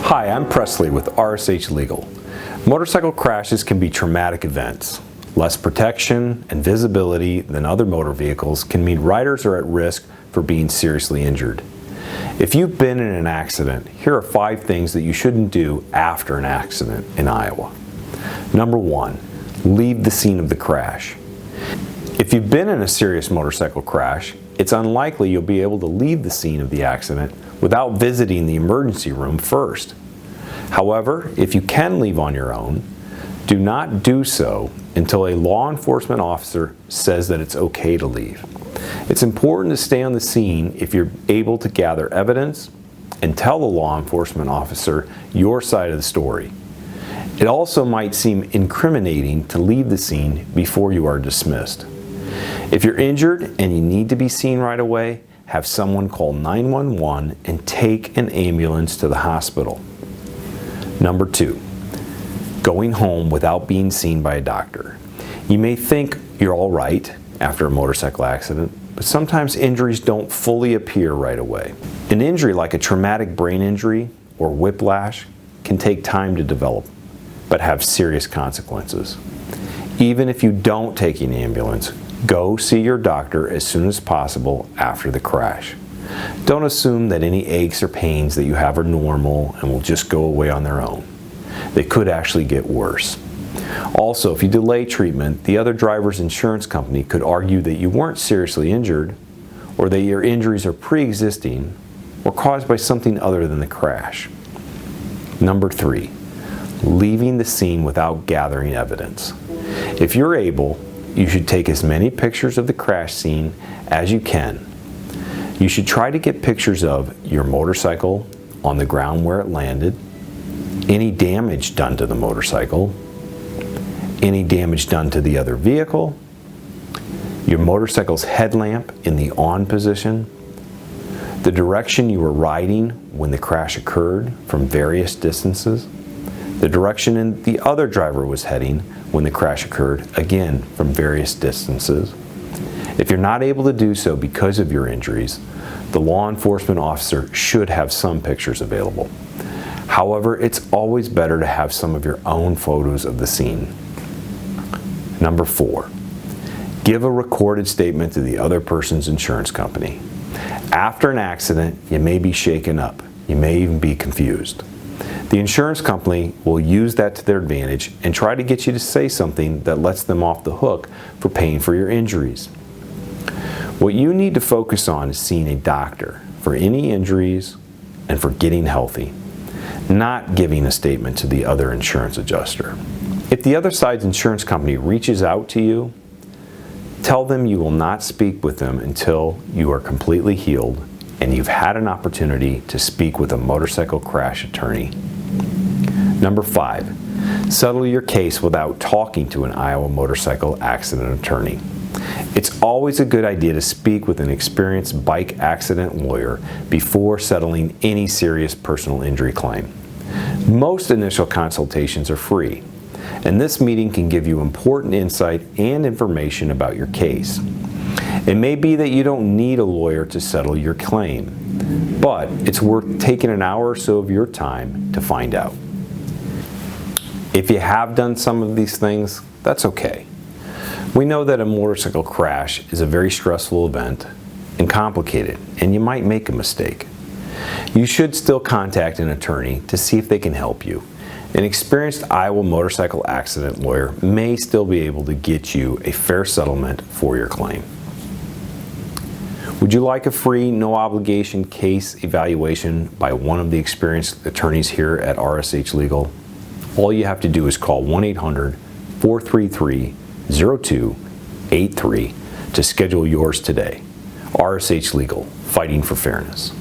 Hi, I'm Presley with RSH Legal. Motorcycle crashes can be traumatic events. Less protection and visibility than other motor vehicles can mean riders are at risk for being seriously injured. If you've been in an accident, here are 5 things that you shouldn't do after an accident in Iowa. Number 1, leave the scene of the crash. If you've been in a serious motorcycle crash, it's unlikely you'll be able to leave the scene of the accident without visiting the emergency room first. However, if you can leave on your own, do not do so until a law enforcement officer says that it's okay to leave. It's important to stay on the scene if you're able to gather evidence and tell the law enforcement officer your side of the story. It also might seem incriminating to leave the scene before you are dismissed. If you're injured and you need to be seen right away, have someone call 911 and take an ambulance to the hospital. Number 2, going home without being seen by a doctor. You may think you're all right after a motorcycle accident, but sometimes injuries don't fully appear right away. An injury like a traumatic brain injury or whiplash can take time to develop, but have serious consequences. Even if you don't take an ambulance, go see your doctor as soon as possible after the crash. Don't assume that any aches or pains that you have are normal and will just go away on their own. They could actually get worse. Also, if you delay treatment, the other driver's insurance company could argue that you weren't seriously injured, or that your injuries are pre-existing or caused by something other than the crash. Number 3, leaving the scene without gathering evidence. If you're able, you should take as many pictures of the crash scene as you can. You should try to get pictures of your motorcycle on the ground where it landed, any damage done to the motorcycle, any damage done to the other vehicle, your motorcycle's headlamp in the on position, the direction you were riding when the crash occurred from various distances, the direction the other driver was heading when the crash occurred, again from various distances. If you're not able to do so because of your injuries, the law enforcement officer should have some pictures available. However, it's always better to have some of your own photos of the scene. Number 4, give a recorded statement to the other person's insurance company. After an accident, you may be shaken up. You may even be confused. The insurance company will use that to their advantage and try to get you to say something that lets them off the hook for paying for your injuries. What you need to focus on is seeing a doctor for any injuries and for getting healthy, not giving a statement to the other insurance adjuster. If the other side's insurance company reaches out to you, tell them you will not speak with them until you are completely healed and you've had an opportunity to speak with a motorcycle crash attorney. Number 5, settle your case without talking to an Iowa motorcycle accident attorney. It's always a good idea to speak with an experienced bike accident lawyer before settling any serious personal injury claim. Most initial consultations are free, and this meeting can give you important insight and information about your case. It may be that you don't need a lawyer to settle your claim, but it's worth taking an hour or so of your time to find out. If you have done some of these things, that's okay. We know that a motorcycle crash is a very stressful event and complicated, and you might make a mistake. You should still contact an attorney to see if they can help you. An experienced Iowa motorcycle accident lawyer may still be able to get you a fair settlement for your claim. Would you like a free, no-obligation case evaluation by one of the experienced attorneys here at RSH Legal? All you have to do is call 1-800-433-0283 to schedule yours today. RSH Legal, fighting for fairness.